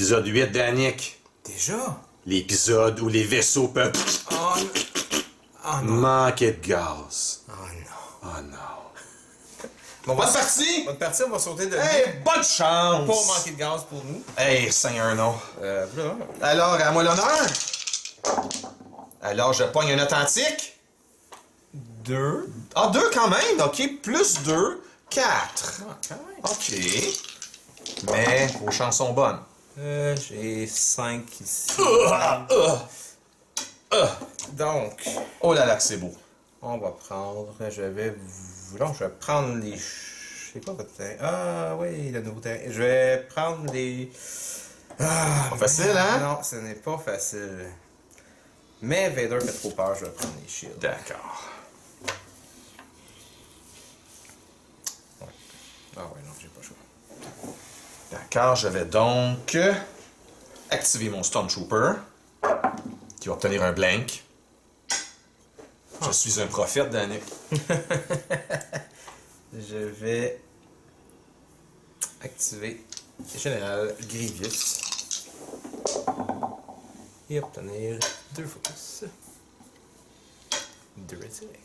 L'épisode 8 d'Annick. Déjà? L'épisode où les vaisseaux peuvent Oh, oh non. manquer de gaz. Oh non. Oh non. Bon, Bonne partie! Bonne partie, on va sauter de Hey, bonne chance! Pas manquer de gaz pour nous. Hey, Seigneur, non. Voilà. Alors, à moi l'honneur. Alors, je pogne un authentique. 2. Ah, 2 quand même. OK, plus 2, 4. Ah, quand même. OK. Mais vos chances sont bonnes. J'ai 5 ici. Uh. Donc, Oh là là, que c'est beau. on va prendre. Je vais prendre les. Je sais pas votre terrain. Ah, oui, le nouveau terrain. Je vais prendre les. Ah, Pas facile, hein? Non, ce n'est pas facile. Mais Vader fait trop peur, je vais prendre les shields. D'accord. Ah ouais, non, j'ai pas le choix. D'accord, je vais donc activer mon Stormtrooper, qui va obtenir un blank. Je suis un prophète, Danick. Je vais activer Général Grievous et obtenir 2 focus. 2 resurrect.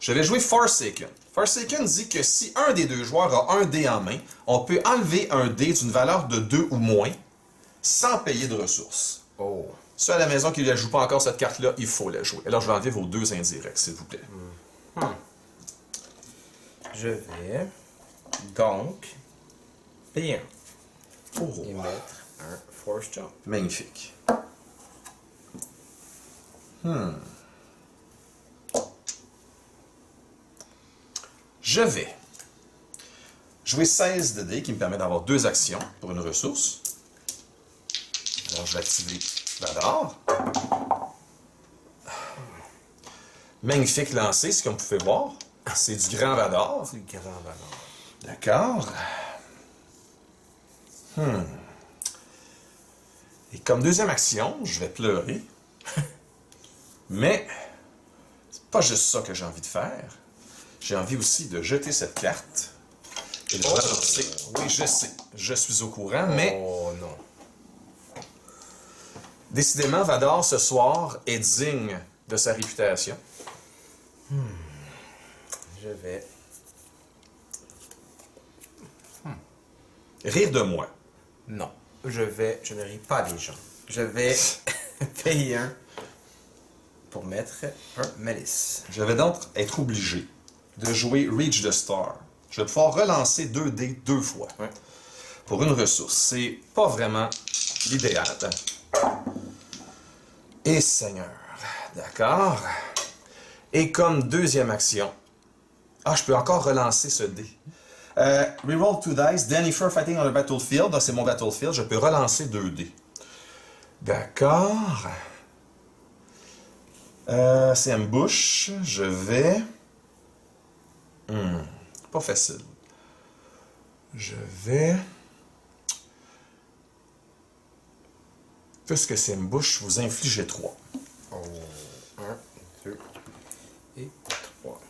Je vais jouer Forsaken. Forsaken dit que si un des deux joueurs a un dé en main, on peut enlever un dé d'une valeur de 2 ou moins sans payer de ressources. Oh. Ceux à la maison qui ne la jouent pas encore cette carte-là, il faut la jouer. Alors je vais enlever vos 2 indirects, s'il vous plaît. Je vais donc payer un Oh, et mettre un Force Jump. magnifique. Je vais jouer 16 de dés qui me permet d'avoir 2 actions pour une ressource. Alors je vais activer Vador. Magnifique lancé, c'est comme vous pouvez voir. C'est du grand Vador. C'est le grand valeur. D'accord. Et comme deuxième action, je vais pleurer. Mais c'est pas juste ça que j'ai envie de faire. J'ai envie aussi de jeter cette carte et de relancer. Oui, je sais, je suis au courant, mais Oh non. décidément, Vador, ce soir, est digne de sa réputation. Je vais. Rire de moi. Non. Je ne ris pas des gens. Je vais payer un pour mettre un Malice. Je vais donc être obligé de jouer Reach the Star. Je vais pouvoir relancer 2 dés 2 fois Ouais. pour une ressource. C'est pas vraiment l'idéal. Et Seigneur, d'accord. Et comme deuxième action, je peux encore relancer ce dé. Reroll 2 dice, Danifer fighting on the battlefield. C'est mon battlefield, je peux relancer 2 dés. D'accord. C'est ambush. Je vais... pas facile. Je vais... Puisque c'est ambush, vous infligez 3. Oh. 1, 2 et 3.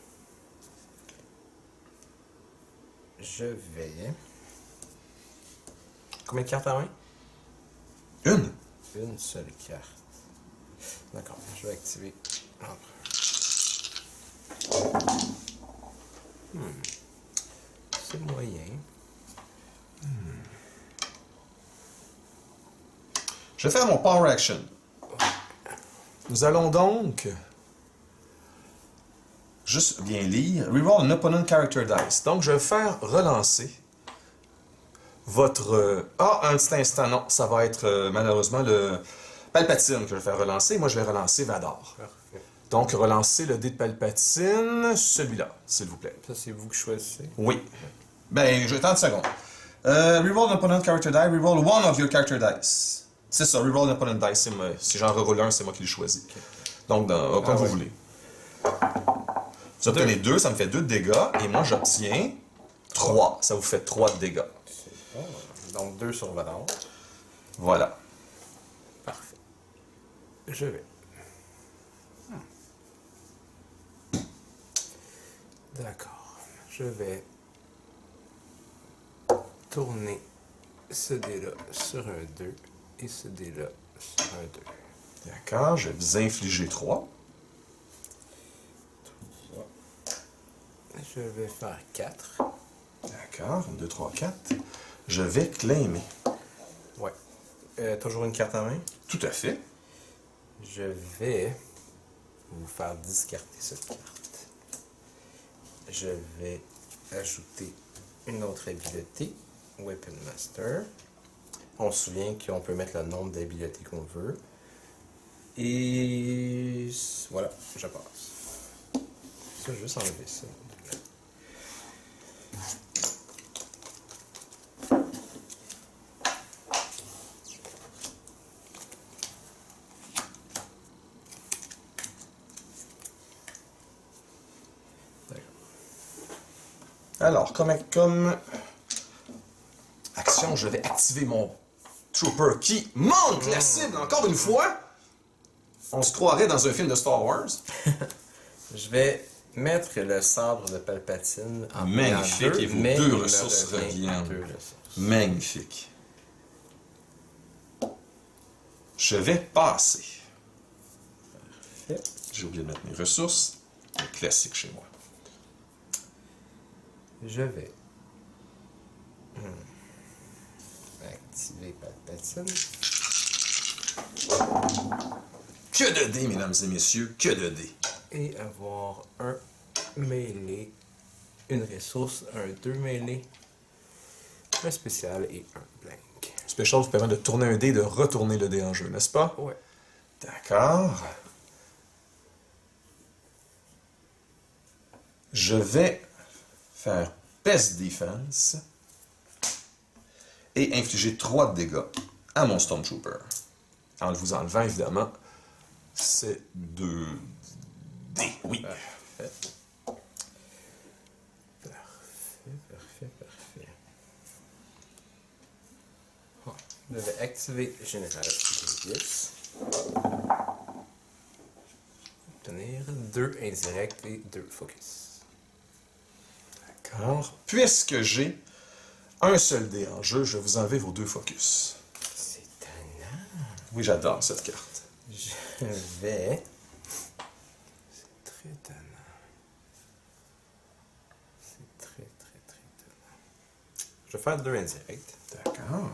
Je vais. Combien de cartes à main? Une. Une seule carte. D'accord, je vais activer. C'est moyen. Je vais faire mon Power Action. Nous allons donc juste bien lire. Reroll an opponent character dice. Donc, je vais faire relancer votre... un petit instant, non. Ça va être malheureusement le Palpatine que je vais faire relancer. Moi, je vais relancer Vador. Parfait. Donc, relancer le dé de Palpatine, celui-là, s'il vous plaît. Ça, c'est vous qui choisissez. Oui. Ben, je vais attendre une seconde. Reroll an opponent character die. Reroll one of your character dice. C'est ça, reroll an opponent dice. Si j'en reroule un, c'est moi qui le choisis. Donc, comme vous voulez. Vous obtenez 2, ça me fait 2 de dégâts. Et moi, j'obtiens 3. Ça vous fait 3 de dégâts. C'est bon. Donc 2 sur Vador. Voilà. Parfait. Je vais. D'accord. Je vais tourner ce dé-là sur un 2 et ce dé-là sur un 2. D'accord, je vais vous infliger 3. Je vais faire 4. D'accord, 1, 2, 3, 4. Je vais claimer. Ouais. Toujours une carte en main. Tout à fait. Je vais vous faire discarter cette carte. Je vais ajouter une autre habileté, Weapon Master. On se souvient qu'on peut mettre le nombre d'habiletés qu'on veut. Et voilà, je passe. Ça, je vais juste enlever ça. Alors, comme action, je vais activer mon Trooper qui manque la cible encore une fois. On se croirait dans un film de Star Wars. Je vais mettre le sabre de Palpatine en Magnifique, deux, et vos mais deux il me ressources revient reviennent. 2 ressources. Magnifique. Je vais passer. Parfait. J'ai oublié de mettre mes ressources. Un classique chez moi. Je vais activer Palpatine. Que de dés, mesdames et messieurs, que de dés. Et avoir un mêlé, une ressource, un 2 mêlé, un spécial et un blank. Special vous permet de tourner un dé et de retourner le dé en jeu, n'est-ce pas? Ouais. D'accord. Je vais faire Pest Defense et infliger 3 de dégâts à mon Stormtrooper. En vous enlevant, évidemment, ces 2 dés. Oui. Parfait. Parfait. Ah, je vais activer Général Grievous. Obtenir 2 indirects et 2 focus. D'accord. Puisque j'ai un seul dé en jeu, je vais vous enlever vos 2 focus. C'est tannant. Oui, j'adore cette carte. Je vais... C'est très tannant. C'est très tannant. Je vais faire 2 indirects. D'accord.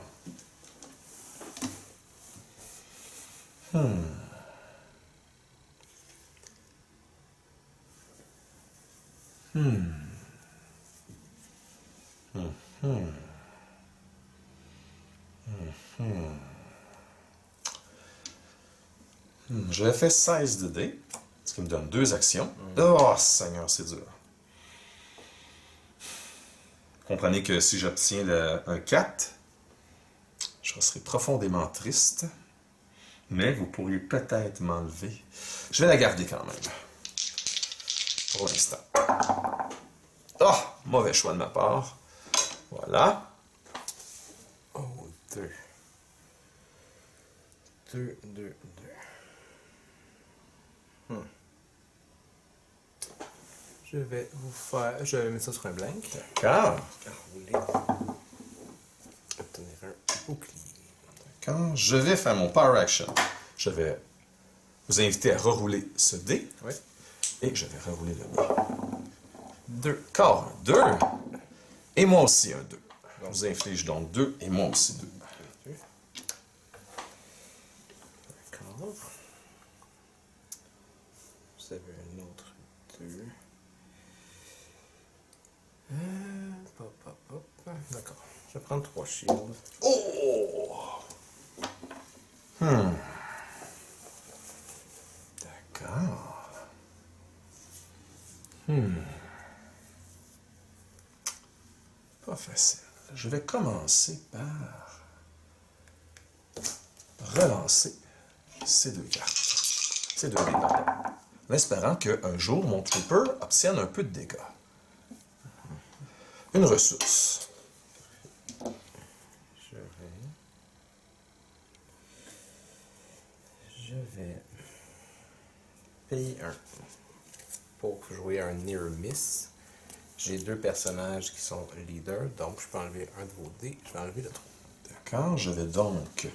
Je fait 16 de dés, ce qui me donne 2 actions. Oh, Seigneur, c'est dur. Comprenez que si j'obtiens un 4, je serai profondément triste. Mais vous pourriez peut-être m'enlever. Je vais la garder quand même. Pour l'instant. Oh, mauvais choix de ma part. Voilà. Oh, 2. 2. Je vais vous faire... Je vais mettre ça sur un blank. D'accord. Enrouler. Obtenir un bouclier. D'accord. Je vais faire mon Power Action. Je vais vous inviter à rerouler ce dé. Oui. Et je vais rerouler le dé. 2. Encore un 2. Et moi aussi un 2. Je vous inflige donc 2 et moi aussi 2. D'accord. Vous avez un autre 2. D'accord. Je vais prendre 3 shields. Oh! D'accord. Pas facile. Je vais commencer par relancer ces 2 cartes. Ces 2 dés, pardon. En espérant qu'un jour, mon Trooper obtienne un peu de dégâts. Une ressource. Je vais payer 1 pour jouer un Near Miss J'ai 2 personnages qui sont leaders, donc je peux enlever un de vos dés. Je vais enlever le 3. D'accord, je vais donc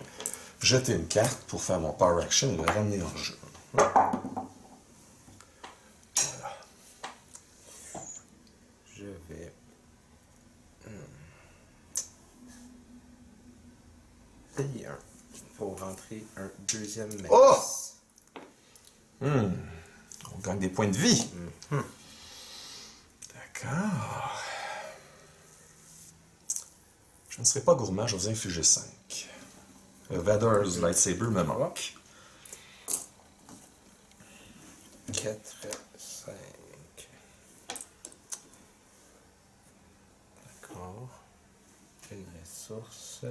jeter une carte pour faire mon Power Action et le ramener en jeu. Je vais... payer un pour rentrer un deuxième mess. Oh! On gagne des points de vie. D'accord. Je ne serai pas gourmand, je vais vous infliger 5. Le Vader's Lightsaber me manque. 4, 5. D'accord. Une ressource.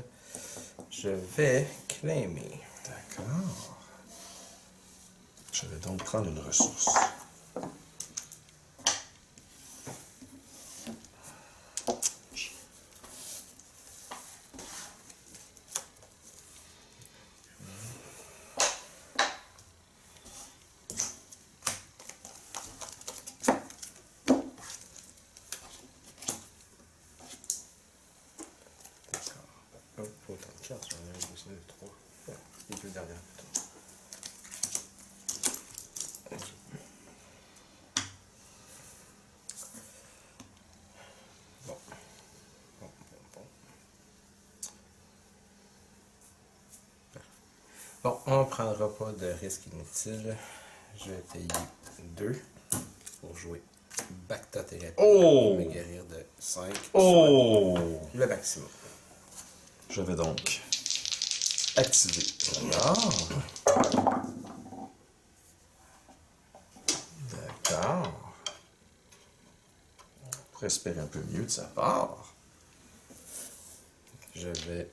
Je vais claimer. D'accord. Je vais donc prendre une ressource. Oh, pas autant de cartes, j'en ai aussi le 3. Les 2 dernières. Bon. Bon, on ne prendra pas de risque inutile. Je vais payer 2 pour jouer Bacta Thérapie. Oh! Me guérir de 5. Oh! Le maximum. Je vais donc activer. D'accord. D'accord. On pourrait espérer un peu mieux de sa part. Je vais...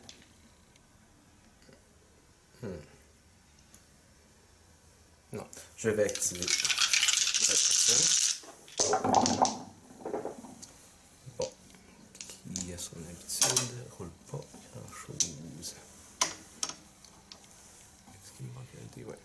Non, je vais activer. Bon, qui a son habitude, roule pas grand chose. Est-ce qu'il me manque un dé? Ouais.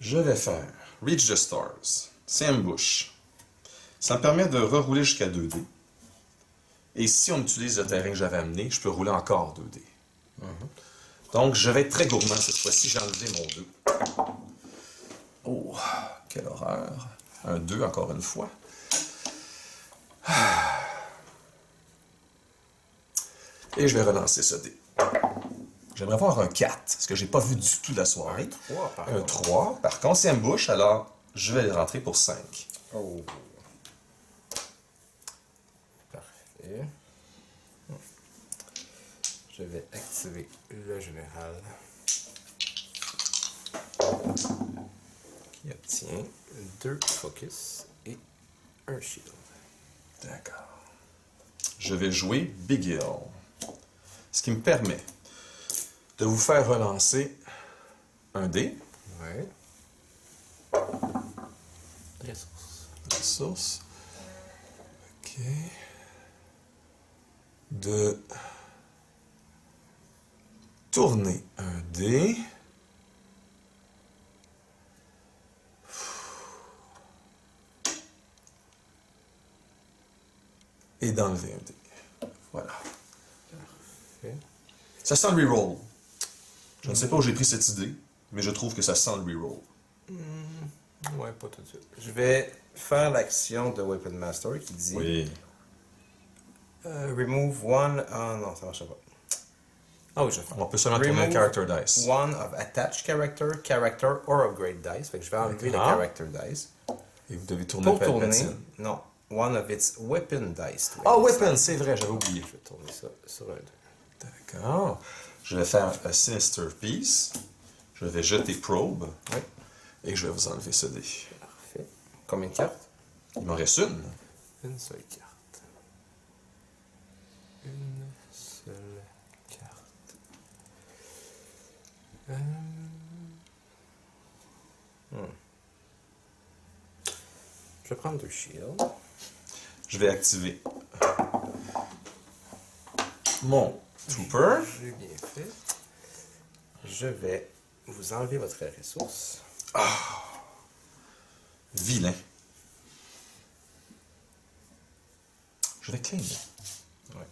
Je vais faire Reach the Stars. C'est Ambush. Ça me permet de rerouler jusqu'à 2D. Et si on utilise le terrain que j'avais amené, je peux rouler encore 2D. Donc, je vais être très gourmand cette fois-ci. J'ai enlevé mon 2. Oh, quelle horreur. Un 2 encore une fois. Et je vais relancer ce dé. J'aimerais voir un 4, ce que j'ai pas vu du tout de la soirée. 3 par Un contre. 3. Par contre, c'est Ambush, alors je vais rentrer pour 5. Oh. Parfait. Je vais activer le général. Qui obtient 2 focus et un shield. D'accord. Je vais jouer Big Hill. Ce qui me permet de vous faire relancer un dé. Ouais. Ressources. Ressource. OK. De tourner un dé. Et d'enlever un dé. Voilà. Parfait. Ça sent le reroll. Je ne sais pas où j'ai pris cette idée, mais je trouve que ça sent le reroll. Ouais, pas tout de suite. Je vais faire l'action de Weapon Master qui dit Oui. Remove one. Ah non, ça marche pas. Ah oui, je vais faire. On peut seulement tourner un Remove character dice. One of attached character or upgrade dice. Fait que je vais enlever le D'accord. character dice. Et vous devez tourner Pour le tourner, Palpatine. non, one of its weapon dice. Ah, weapon, c'est vrai, j'avais oublié. Je vais tourner ça sur un 2. D'accord. Je vais faire un Sinister Piece. Je vais jeter Probe. Oui. Et je vais vous enlever ce dé. Parfait. Combien de cartes? Il m'en reste une. Une seule carte. Une seule carte. Je vais prendre 2 shields. Je vais activer mon Trooper. J'ai bien fait. Je vais vous enlever votre ressource. Vilain. Je vais claim. Ouais.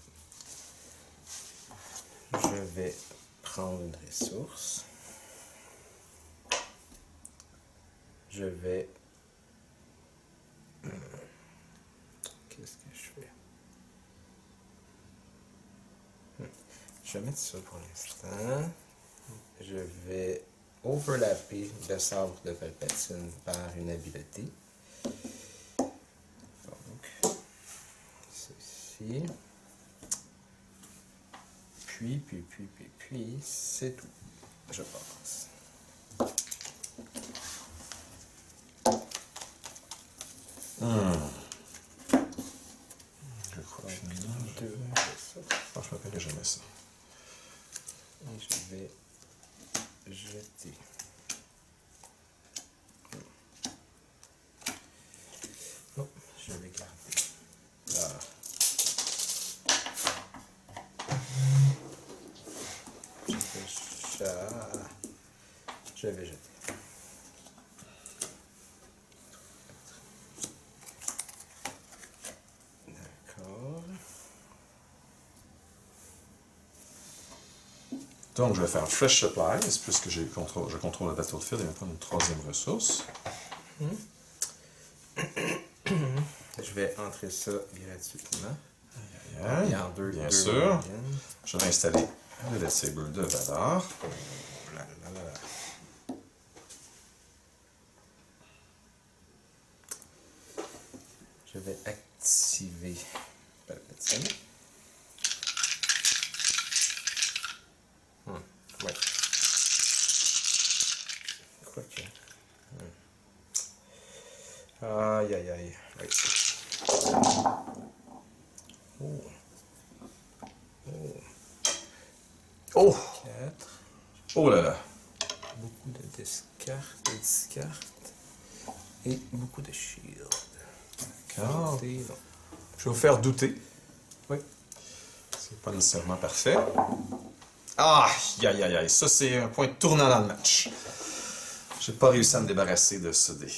Je vais prendre une ressource. Je vais... Qu'est-ce que je fais? Je vais mettre ça pour l'instant. Je vais overlapper le sabre de Palpatine par une habileté. Donc, ceci. Puis, c'est tout. Je passe. Je crois que Deux, ça. je me rappelle jamais ça. Et je vais jeter. Non, je vais garder. Là. Je vais jeter. D'accord. Donc, je vais faire Fresh Supplies, puisque je contrôle le battlefield et maintenant une troisième ressource. Je vais entrer ça gratuitement. Aïe, Et en deux, bien deux sûr. moyennes. Je vais installer le lightsaber de Vadar. Oh là là là là. Je vais activer Palpatine. Ouais. Quoique. Aïe aïe aïe. Ouais. Oh. Oh! 4. Oh là là! Beaucoup de discartes et beaucoup de shield. D'accord. Et non. Je vais vous faire douter. Oui. C'est pas nécessairement parfait. Ah! Aïe, aïe, aïe. Ça, c'est un point tournant dans le match. J'ai pas réussi à me débarrasser de ce dé.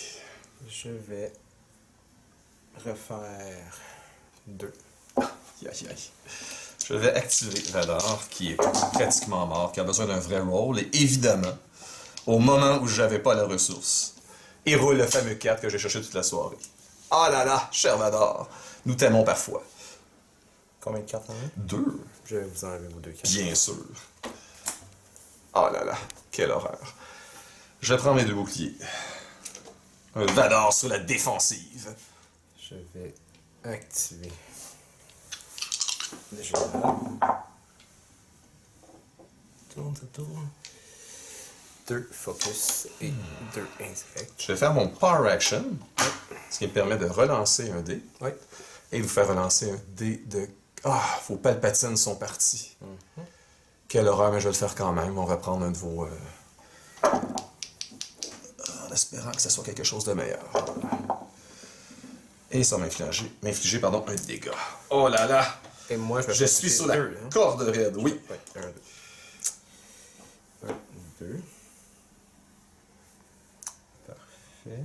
Je vais refaire 2. Aïe, aïe, aïe. Je vais activer Vadar, qui est pratiquement mort, qui a besoin d'un vrai rôle, et évidemment, au moment où j'avais pas la ressource, il roule le fameux 4 que j'ai cherché toute la soirée. Ah là là, cher Vadar, nous t'aimons parfois. Combien de cartes en a? 2, Je vais vous enlever vos 2 cartes. bien sûr. Ah là là, quelle horreur. Je prends mes 2 boucliers. Un Vadar sur la défensive. Je vais activer le journal. Tourne, ça tourne. 2 focus et 2 indirect. Je vais faire mon Power Action, ce qui me permet de relancer un dé. Oui. Et vous faire relancer un dé de... Ah, vos Palpatines sont partis. Quelle horreur, mais je vais le faire quand même. On va prendre un de vos... en espérant que ce soit quelque chose de meilleur. Et ça m'infliger pardon, un dégât. Oh là là! Et moi, Je suis sur la corde raide, oui. Oui, 1, 2. 1, 2. Parfait.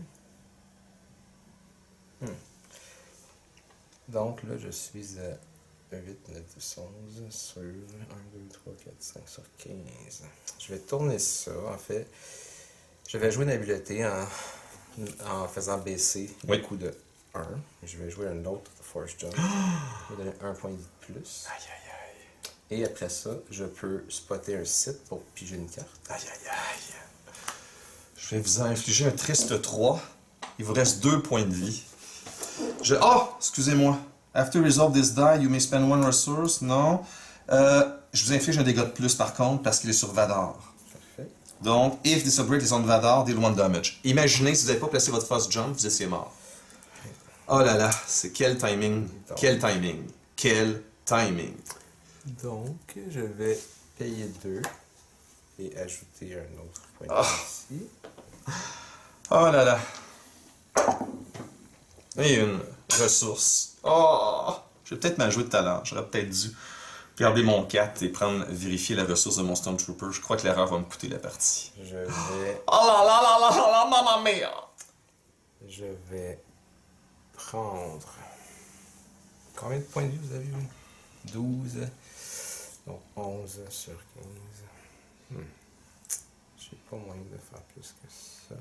Donc là, je suis à 8, 9, 10, 11 sur 1, 2, 3, 4, 5 sur 15. Je vais tourner ça, en fait. Je vais jouer une habileté en faisant baisser le coup de 1. Je vais jouer un autre Force Jump. Je vais donner 1 point de vie de plus. Aïe, aïe, aïe. Et après ça, je peux spotter un site pour piger une carte. Aïe, aïe, aïe. Je vais vous infliger un triste 3. Il vous reste 2 points de vie. Excusez-moi. After resolve this die, you may spend 1 resource. Non. Je vous inflige un dégât de plus par contre parce qu'il est sur Vadar. Parfait. Donc, if this upgrade is on Vadar, deal 1 damage. Imaginez si vous n'avez pas placé votre first jump, vous étiez mort. Oh là là, c'est quel timing. Quel timing. Quel timing. Donc, je vais payer 2 et ajouter un autre point de vie ici. Oh là là. Et une ressource. Oh! Je vais peut-être m'en jouer tout à l'heure. J'aurais peut-être dû. Garder mon 4 et vérifier la ressource de mon Stormtrooper. Je crois que l'erreur va me coûter la partie. Je vais... Oh là là là là là là, mamma mia! Je vais prendre... Combien de points de vie vous avez eu? 12. Donc 11 sur 15. J'ai pas moyen de faire plus que ça.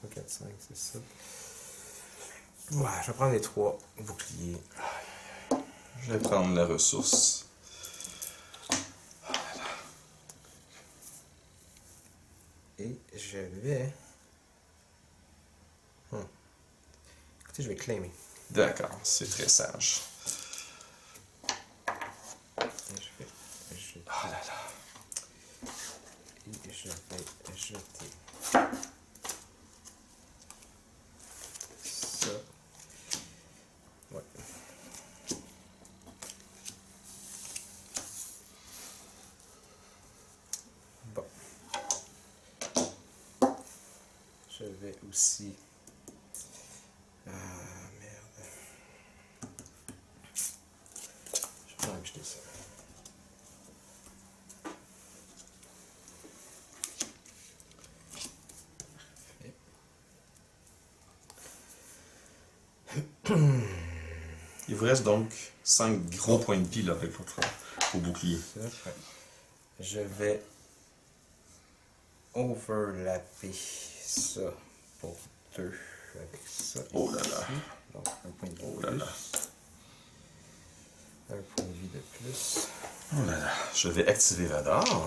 3, 4, 5, c'est ça. Ouais, je vais prendre les 3 boucliers. Je vais prendre la ressource. Et je vais... Écoutez, je vais claimer. D'accord, c'est très sage. Je vais jeter. Oh là là. Et je vais jeter ça. Ouais. Bon. Je vais aussi... Ah, merde. Je vais acheter ça. Il vous reste donc 5 gros points de vie là, avec votre au bouclier. Je vais overlapper ça pour 2 avec ça. Oh là là. Donc un point de vie Oh de là plus. là. Un point de vie de plus. Oh là là. Je vais activer Vador.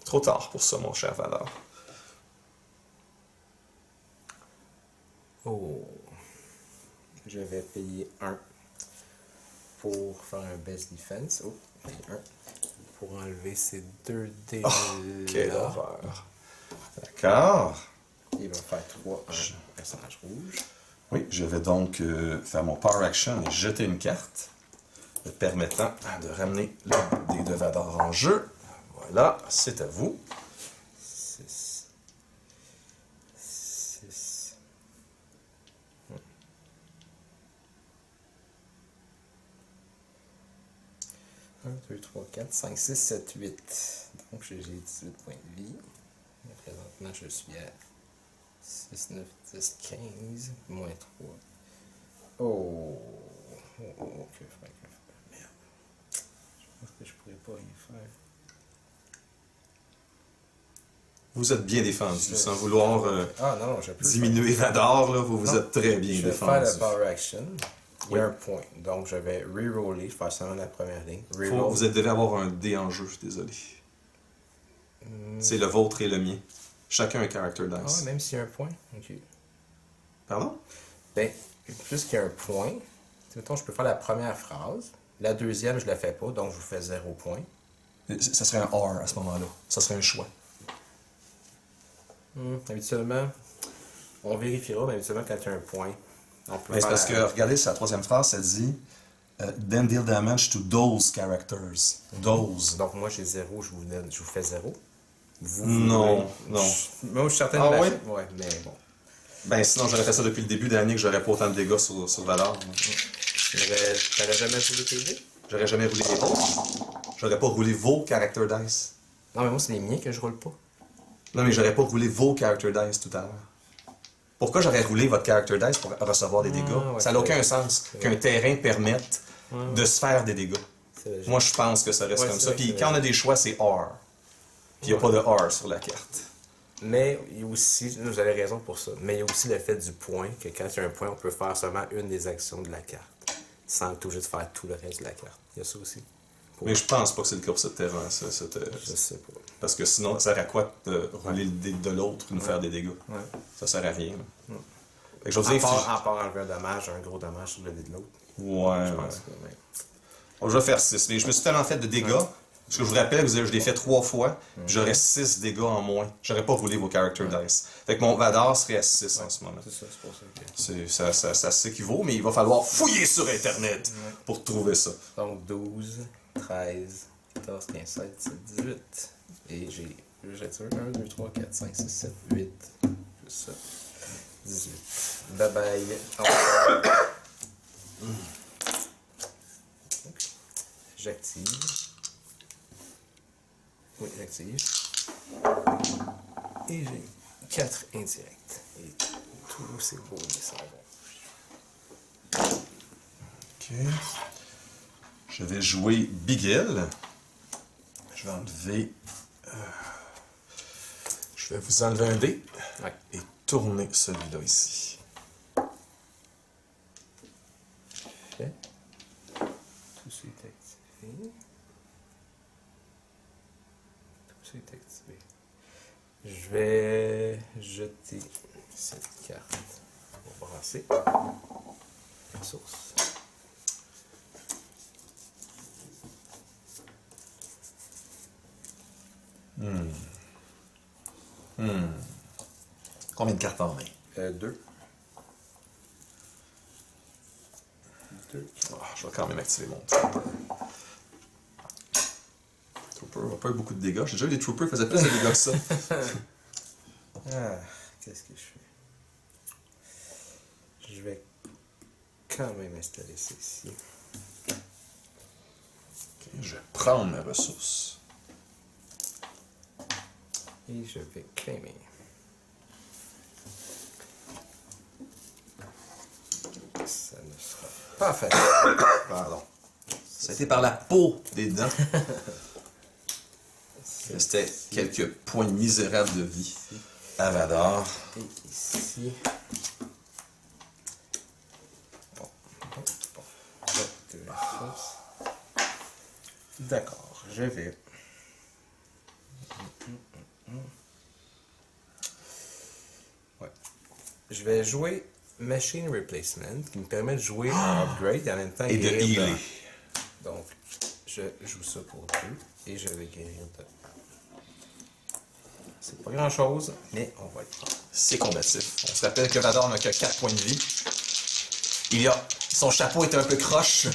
Trop tard pour ça, mon cher Vador. Oh. Je vais payer 1 pour faire un best defense. Oh, payer 1 pour enlever ces 2 dés. Quelle horreur. D'accord. Il va faire 3 un personnage rouge. Oui, je vais donc faire mon Power Action et jeter une carte, me permettant de ramener le dé de Vador en jeu. Voilà, c'est à vous. 6. 6. 1, 2, 3, 4, 5, 6, 7, 8. Donc j'ai 18 points de vie. Et présentement, je suis à 6, 9, 10, 15, moins 3. Oh, que faire? Merde. Je pense que je pourrais pas y faire. Vous êtes bien défendu, sans vouloir Ah non, je peux diminuer Vador, là, vous Non, êtes très bien Je vais défendu. faire le Power Action. Il y Oui. a un point. Donc je vais reroller, faire seulement la première ligne. Vous devez avoir un dé en jeu, je suis désolé. C'est le vôtre et le mien. Chacun un character Ah, dice. même s'il y a un point? Ok. Pardon? Ben, puisqu'il y a un point, mettons, je peux faire la première phrase. La deuxième, je la fais pas, donc je vous fais 0 point. Ça serait un R à ce moment-là. Ça serait un choix. Habituellement, on vérifiera, mais habituellement, quand il y a un point, on peut Mais c'est faire parce que, regardez, sa troisième phrase, ça dit then deal damage to those characters. Those. Donc moi, j'ai 0, je vous fais 0. Vous, Non, non. Moi, je suis certain Ah de la... oui? Ouais, mais bon. Ben sinon, j'aurais fait ça depuis le début de l'année que j'aurais pas autant de dégâts sur Vador. T'avais jamais joué tes dés? J'aurais jamais roulé les vôtres. J'aurais pas roulé vos character dice. Non, mais moi, c'est les miens que je roule pas. Non, mais j'aurais pas roulé vos character dice tout à l'heure. Pourquoi j'aurais roulé votre character dice pour recevoir des dégâts? ouais, Ça n'a aucun sens qu'un terrain permette de se faire des dégâts. Moi, je pense que ça reste comme ça. Puis quand on a des choix, c'est R. Puis il n'y a pas de R sur la carte. Mais il y a aussi, vous avez raison pour ça, mais il y a aussi le fait du point, que quand il y a un point, on peut faire seulement une des actions de la carte, sans être obligé de faire tout le reste de la carte. Il y a ça aussi. Mais je pense pas que c'est le cas pour ce terrain. Je sais pas. Parce que sinon, ça sert à quoi de rouler le dé de l'autre et nous faire des dégâts? Ouais. Ça sert à rien. Fait que je vais À vous dire... part enlever un dommage, un gros dommage sur le dé de l'autre. Ouais, Je ouais. pense que, mais... Bon, je vais faire 6. Mais je me suis tellement fait de dégâts. Parce que je vous rappelle, je l'ai fait 3 fois. Puis j'aurais 6 dégâts en moins. J'aurais pas roulé vos character dice. Fait que mon Vador serait à 6 en ce moment. C'est ça, c'est pour ça que... Ça s'équivaut, mais il va falloir fouiller sur Internet pour trouver ça. Donc 12, 13, 14, 15, 16, 17, 18. Et j'ai 1, 2, 3, 4, 5, 6, 7, 8. Plus ça. 18. Bye bye. J'active. Oui, j'active. Et j'ai 4 indirects. Et tous ces beaux dessins. Ok. Je vais jouer Bigel. Je vais enlever. Je vais vous enlever un dé. Ouais. Et tourner celui-là ici. Fait. Tout ça est activé. Tout ça est activé. Je vais jeter cette carte pour brasser. Source. Combien de cartes en main? 2. Je vais quand même activer mon Trooper. Trooper n'a pas eu beaucoup de dégâts. J'ai déjà eu des Troopers qui faisaient plus de dégâts que ça. Qu'est-ce que je fais? Je vais quand même installer ça ici. Ok, je vais prendre mes ressources. Et je vais claimer. Ça ne sera pas facile. Pardon. Ça a été par la peau des dents. Restait quelques points misérables de vie. Avador. Et ici. Bon. Deux ressources. D'accord, je vais. Ouais. Je vais jouer Machine Replacement qui me permet de jouer en upgrade et en même temps Et de guérir healer. Donc, je joue ça pour 2 et je vais guérir de 1. C'est pas grand chose, mais on va le prendre. C'est combatif. On se rappelle que Vador n'a que 4 points de vie. Son chapeau est un peu croche.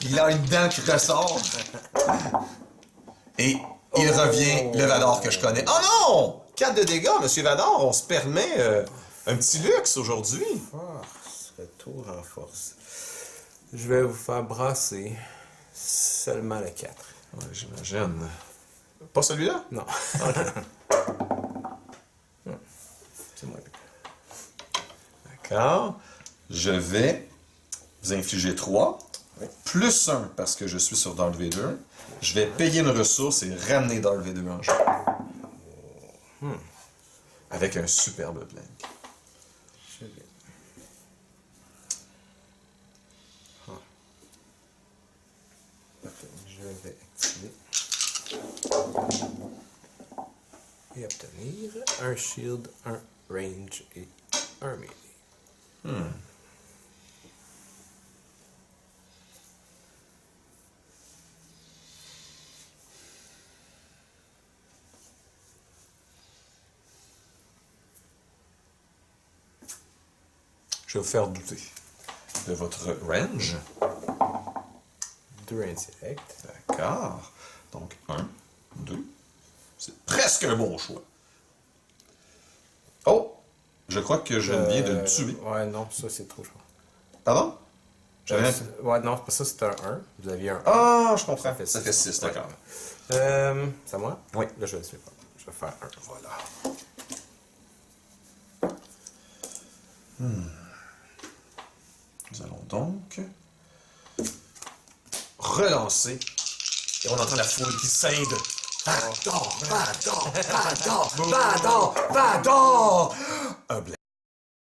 Il a une dent qui ressort. Et il revient, le Vador que je connais. Oh non! 4 de dégâts, Monsieur Vador. On se permet un petit luxe aujourd'hui. Force, retour en force. Je vais vous faire brasser seulement le 4. Ouais, j'imagine. Pas celui-là? Non. C'est moins pire. D'accord. Je vais vous infliger 3. Oui. Plus 1 parce que je suis sur Darth Vader. Je vais payer une ressource et ramener Darth Vader en jeu. Avec un superbe blank. Je vais. Je vais activer. Et obtenir un shield, un range et un melee. Je vais vous faire douter de votre range. 2 indirects. D'accord. Donc, 1, 2. C'est presque un bon choix. Oh! Je crois que je viens de le tuer. Ouais, non, ça c'est trop chaud. Pardon? J'avais Ouais, non, ça c'est un 1. Vous aviez un 1. Ah, je comprends. Ça Ça fait fait 6, d'accord. C'est à moi? Oui. Là, je le suis pas. Je vais faire 1. Voilà. Nous allons donc relancer. Et on entend la foule qui scinde. Vador, Vador, Vador, Vador, Vador! Un blank.